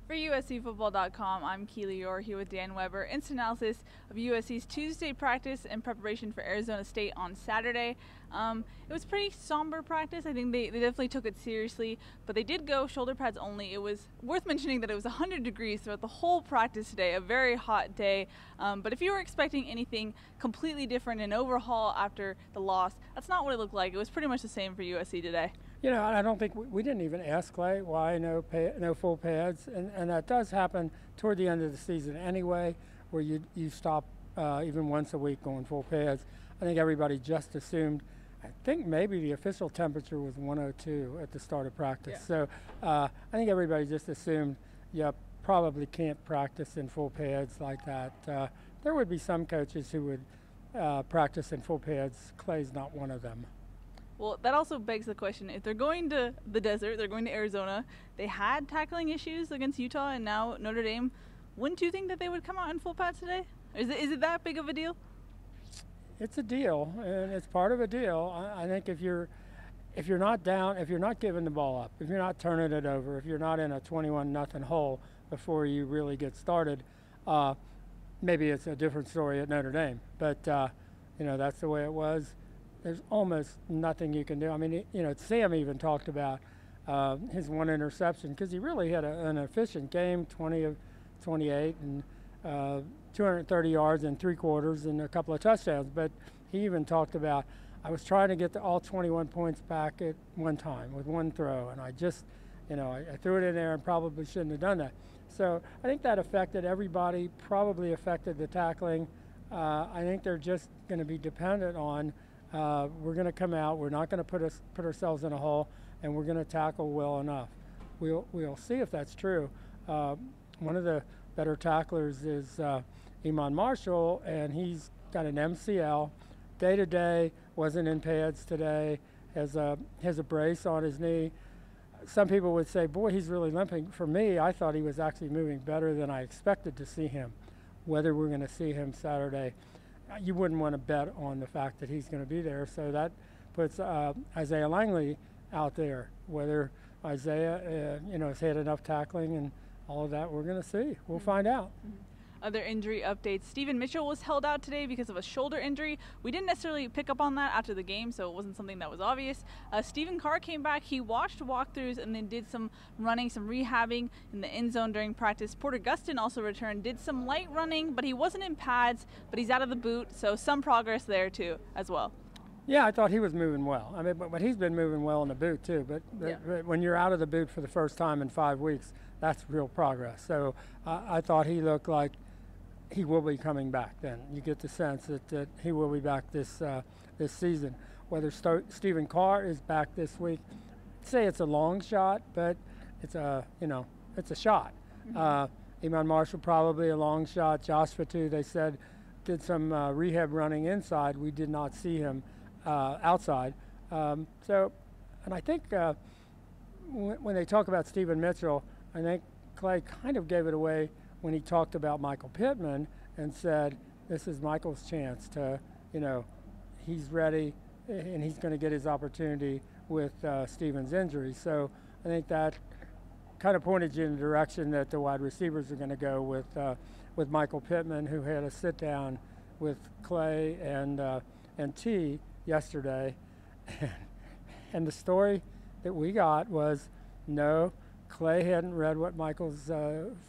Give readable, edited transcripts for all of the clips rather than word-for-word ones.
For USCFootball.com, I'm Keely Eure here with Dan Weber. Instant analysis of USC's Tuesday practice in preparation for Arizona State on Saturday. It was pretty somber practice. I think they definitely took it seriously, but they did go shoulder pads only. It was worth mentioning that it was 100 degrees throughout the whole practice today, a very hot day. But if you were expecting anything completely different, an overhaul after the loss, that's not what it looked like. It was pretty much the same for USC today. You know, I don't think we didn't even ask Clay why no full pads, and that does happen toward the end of the season anyway, where you stop even once a week going full pads. I think everybody just assumed. I think maybe the official temperature was 102 at the start of practice. Yeah. So I think everybody just assumed you probably can't practice in full pads like that. There would be some coaches who would practice in full pads. Clay's not one of them. Well, that also begs the question, if they're going to the desert, they're going to Arizona, they had tackling issues against Utah and now Notre Dame, wouldn't you think that they would come out in full pads today? Is it that big of a deal? It's a deal, and it's part of a deal. I think if you're not down, if you're not giving the ball up, if you're not turning it over, if you're not in a 21-0 hole before you really get started, maybe it's a different story at Notre Dame. But, you know, that's the way it was. There's almost nothing you can do. I mean, you know, Sam even talked about his one interception because he really had an efficient game, 20 of 28 and 230 yards in 3 quarters and a couple of touchdowns. But he even talked about, I was trying to get all 21 points back at one time with one throw, and I just, you know, I threw it in there and probably shouldn't have done that. So I think that affected everybody, probably affected the tackling. I think they're just going to be dependent on we're going to come out. We're not going to put ourselves in a hole, and we're going to tackle well enough. We'll see if that's true. One of the better tacklers is Iman Marshall, and he's got an MCL. Day to day, wasn't in pads today. Has a brace on his knee. Some people would say, "Boy, he's really limping." For me, I thought he was actually moving better than I expected to see him. Whether we're going to see him Saturday, you wouldn't want to bet on the fact that he's going to be there. So that puts Isaiah Langley out there. Whether Isaiah, you know, has had enough tackling and all of that, we're going to see. We'll find out. Other injury updates. Stephen Mitchell was held out today because of a shoulder injury. We didn't necessarily pick up on that after the game, so it wasn't something that was obvious. Stephen Carr came back. He watched walkthroughs and then did some running, some rehabbing in the end zone during practice. Porter Gustin also returned, did some light running, but he wasn't in pads, but he's out of the boot, so some progress there too as well. Yeah, I thought he was moving well. I mean, but he's been moving well in the boot too. But when you're out of the boot for the first time in 5 weeks, that's real progress. So I thought he looked like he will be coming back. Then you get the sense that he will be back this season. Whether Stephen Carr is back this week, I'd say it's a long shot, but it's a shot. Mm-hmm. Iman Marshall probably a long shot. Josh Fatu, they said, did some rehab running inside. We did not see him outside. And I think when they talk about Stephen Mitchell, I think Clay kind of gave it away when he talked about Michael Pittman and said, this is Michael's chance to, you know, he's ready and he's going to get his opportunity with Stephen's injury. So I think that kind of pointed you in the direction that the wide receivers are going to go with Michael Pittman, who had a sit down with Clay and T yesterday. And the story that we got was, no, Clay hadn't read what Michael's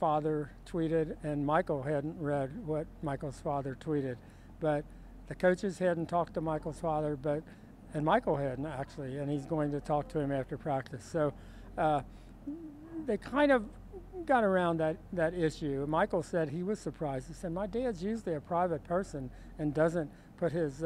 father tweeted, and Michael hadn't read what Michael's father tweeted. But the coaches hadn't talked to Michael's father, and Michael hadn't actually, and he's going to talk to him after practice. So they kind of got around that issue. Michael said he was surprised. He said, my dad's usually a private person and doesn't put his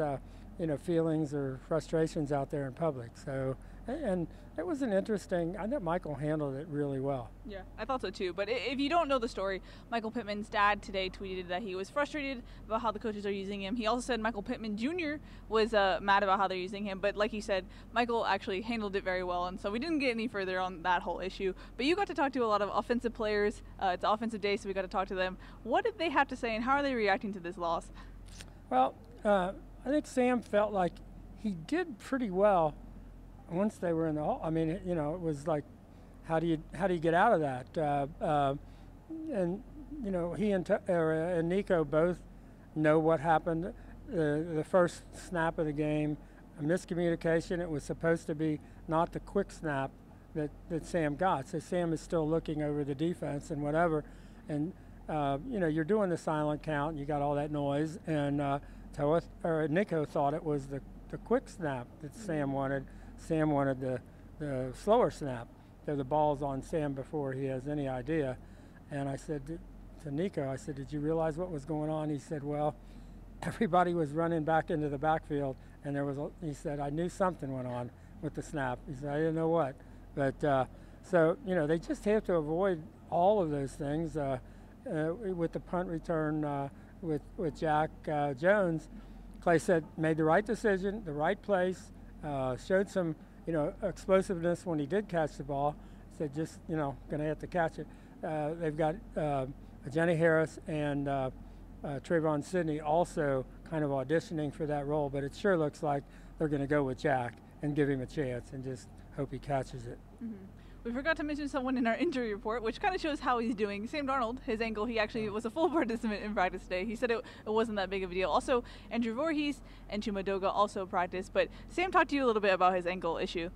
feelings or frustrations out there in public. So, and it was an interesting, I think Michael handled it really well. Yeah, I thought so too. But if you don't know the story, Michael Pittman's dad today tweeted that he was frustrated about how the coaches are using him. He also said Michael Pittman Jr. was mad about how they're using him. But like you said, Michael actually handled it very well. And so we didn't get any further on that whole issue. But you got to talk to a lot of offensive players. It's offensive day, so we got to talk to them. What did they have to say and how are they reacting to this loss? Well, I think Sam felt like he did pretty well once they were in the hole. I mean, you know, it was like, how do you get out of that? you know, he and Nico both know what happened. The first snap of the game, a miscommunication. It was supposed to be not the quick snap that Sam got. So Sam is still looking over the defense and whatever. And, you know, you're doing the silent count. You got all that noise. And Nico thought it was the quick snap that Sam wanted. Sam wanted the slower snap. So the ball's on Sam before he has any idea. And I said to Nico, I said, did you realize what was going on? He said, well, everybody was running back into the backfield, and he said, I knew something went on with the snap. He said, I didn't know what. But so, you know, they just have to avoid all of those things. With the punt return with Jack Jones, Clay said, made the right decision, the right place, showed some, you know, explosiveness when he did catch the ball. Said, just, you know, going to have to catch it. They've got Jenny Harris and Trayvon Sidney also kind of auditioning for that role, but it sure looks like they're going to go with Jack and give him a chance and just hope he catches it. Mm-hmm. We forgot to mention someone in our injury report, which kind of shows how he's doing. Sam Darnold, his ankle, he actually was a full participant in practice today. He said it wasn't that big of a deal. Also, Andrew Voorhees and Chumadoga also practiced, but Sam talked to you a little bit about his ankle issue.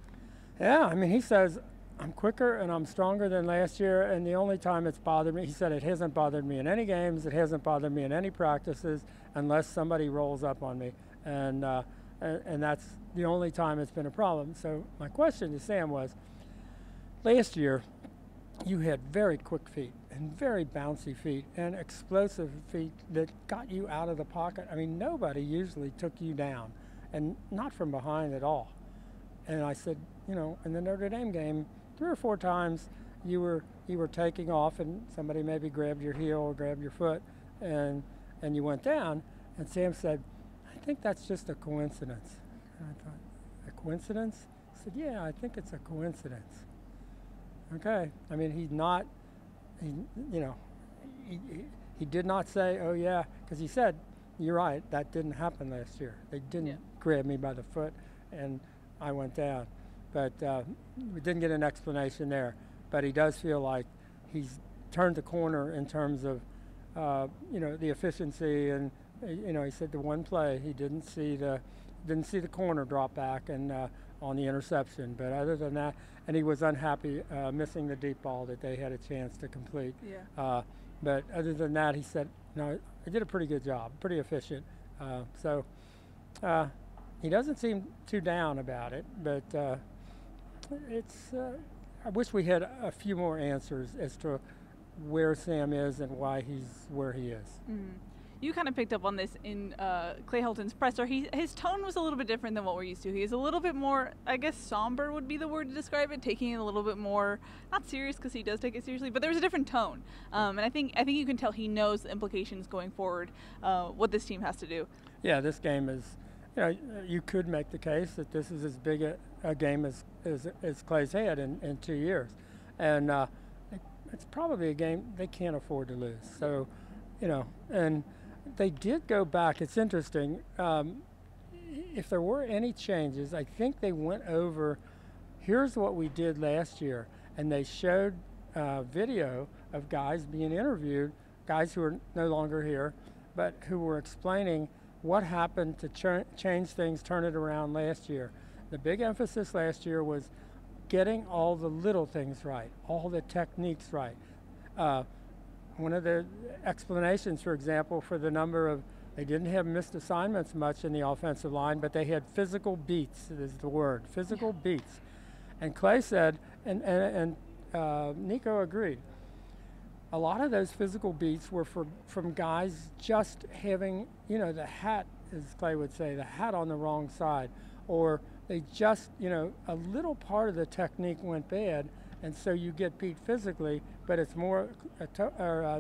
Yeah, I mean, he says, I'm quicker and I'm stronger than last year, and the only time it's bothered me, he said, it hasn't bothered me in any games, it hasn't bothered me in any practices unless somebody rolls up on me, and that's the only time it's been a problem. So my question to Sam was, last year you had very quick feet and very bouncy feet and explosive feet that got you out of the pocket. I mean, nobody usually took you down, and not from behind at all. And I said, you know, in the Notre Dame game, 3 or 4 times you were taking off and somebody maybe grabbed your heel or grabbed your foot and you went down. And Sam said, I think that's just a coincidence. And I thought, a coincidence? I said, yeah, I think it's a coincidence. Okay. I mean, he did not say, oh yeah, because he said, you're right, that didn't happen last year. They didn't grab me by the foot and I went down. But we didn't get an explanation there. But he does feel like he's turned the corner in terms of, you know, the efficiency. And you know, he said the one play he didn't see the corner drop back and on the interception. But other than that, and he was unhappy missing the deep ball that they had a chance to complete. Yeah. But other than that, he said, no, I did a pretty good job, pretty efficient. So he doesn't seem too down about it, but. I wish we had a few more answers as to where Sam is and why he's where he is. Mm-hmm. You kind of picked up on this in Clay Helton's presser. His tone was a little bit different than what we're used to. He's a little bit more, I guess, somber would be the word to describe it, taking it a little bit more, not serious because he does take it seriously, but there's a different tone. And I think you can tell he knows the implications going forward, what this team has to do. Yeah, this game is, you know, you could make the case that this is as big a game as Clay's had in 2 years. And it's probably a game they can't afford to lose. So, you know, and they did go back. It's interesting. If there were any changes, I think they went over, here's what we did last year. And they showed video of guys being interviewed, guys who are no longer here, but who were explaining what happened to change things, turn it around last year. The big emphasis last year was getting all the little things right, all the techniques right. One of the explanations, for example, for the number of, they didn't have missed assignments much in the offensive line, but they had physical beats, is the word, physical beats. And Clay said, and Nico agreed, a lot of those physical beats were from guys just having, you know, the hat, as Clay would say, the hat on the wrong side. Or they just, you know, a little part of the technique went bad, and so you get beat physically, but it's more,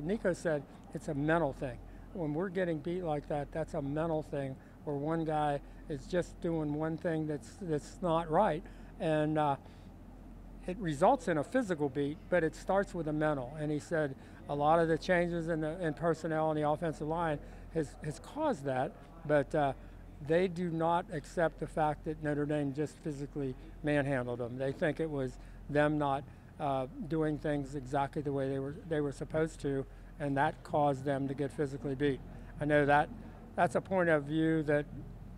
Nico said, it's a mental thing. When we're getting beat like that, that's a mental thing, where one guy is just doing one thing that's not right. And it results in a physical beat, but it starts with a mental. And he said a lot of the changes in personnel on the offensive line has caused that, but they do not accept the fact that Notre Dame just physically manhandled them. They think it was them not doing things exactly the way they were supposed to, and that caused them to get physically beat. I know that's a point of view that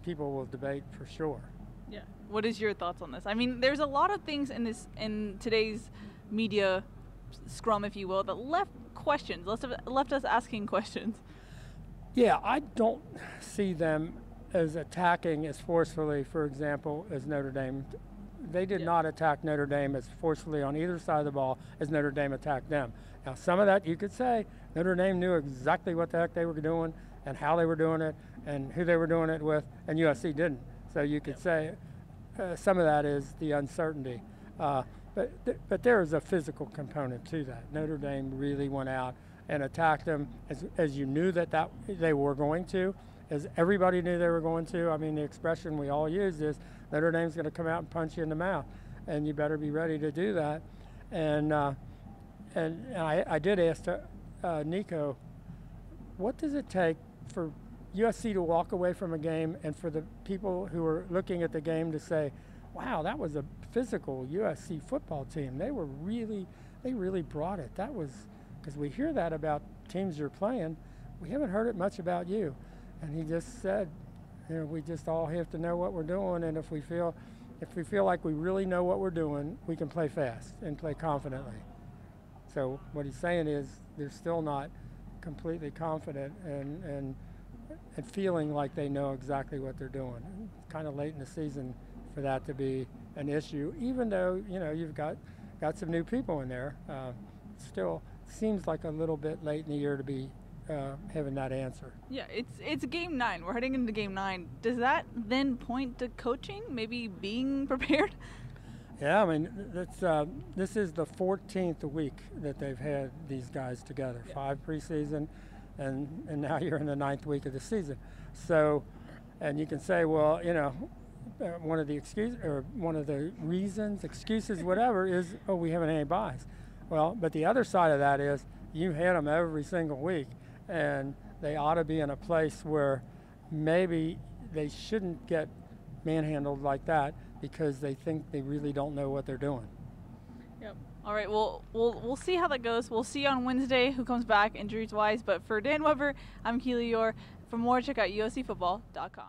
people will debate for sure. Yeah. What is your thoughts on this? I mean, there's a lot of things in today's media scrum, if you will, that left us asking questions. Yeah, I don't see them as attacking as forcefully, for example, as Notre Dame. They did not attack Notre Dame as forcefully on either side of the ball as Notre Dame attacked them. Now, some of that you could say Notre Dame knew exactly what the heck they were doing and how they were doing it and who they were doing it with, and USC didn't. So you could say some of that is the uncertainty. But there is a physical component to that. Notre Dame really went out and attacked them as you knew that they were going to, as everybody knew they were going to. I mean, the expression we all use is Notre Dame's going to come out and punch you in the mouth, and you better be ready to do that. And I did ask Nico, what does it take for USC to walk away from a game and for the people who are looking at the game to say, wow, that was a physical USC football team. They really brought it. That was, because we hear that about teams you're playing, we haven't heard it much about you. And he just said, you know, we just all have to know what we're doing, and if we feel like we really know what we're doing, we can play fast and play confidently. So what he's saying is they're still not completely confident and feeling like they know exactly what they're doing. It's kind of late in the season for that to be an issue, even though, you know, you've got some new people in there. Still seems like a little bit late in the year to be having that answer. Yeah, it's game 9. We're heading into game 9. Does that then point to coaching, maybe being prepared? Yeah, I mean, this is the 14th week that they've had these guys together. 5 preseason, and now you're in the 9th week of the season. So, and you can say, well, you know, one of the excuses, whatever, is, oh, we haven't had any buys. Well, but the other side of that is you had them every single week, and they ought to be in a place where maybe they shouldn't get manhandled like that because they think they really don't know what they're doing. Yep. All right, well, we'll see how that goes. We'll see on Wednesday who comes back injuries-wise. But for Dan Weber, I'm Keely Eure. For more, check out uscfootball.com.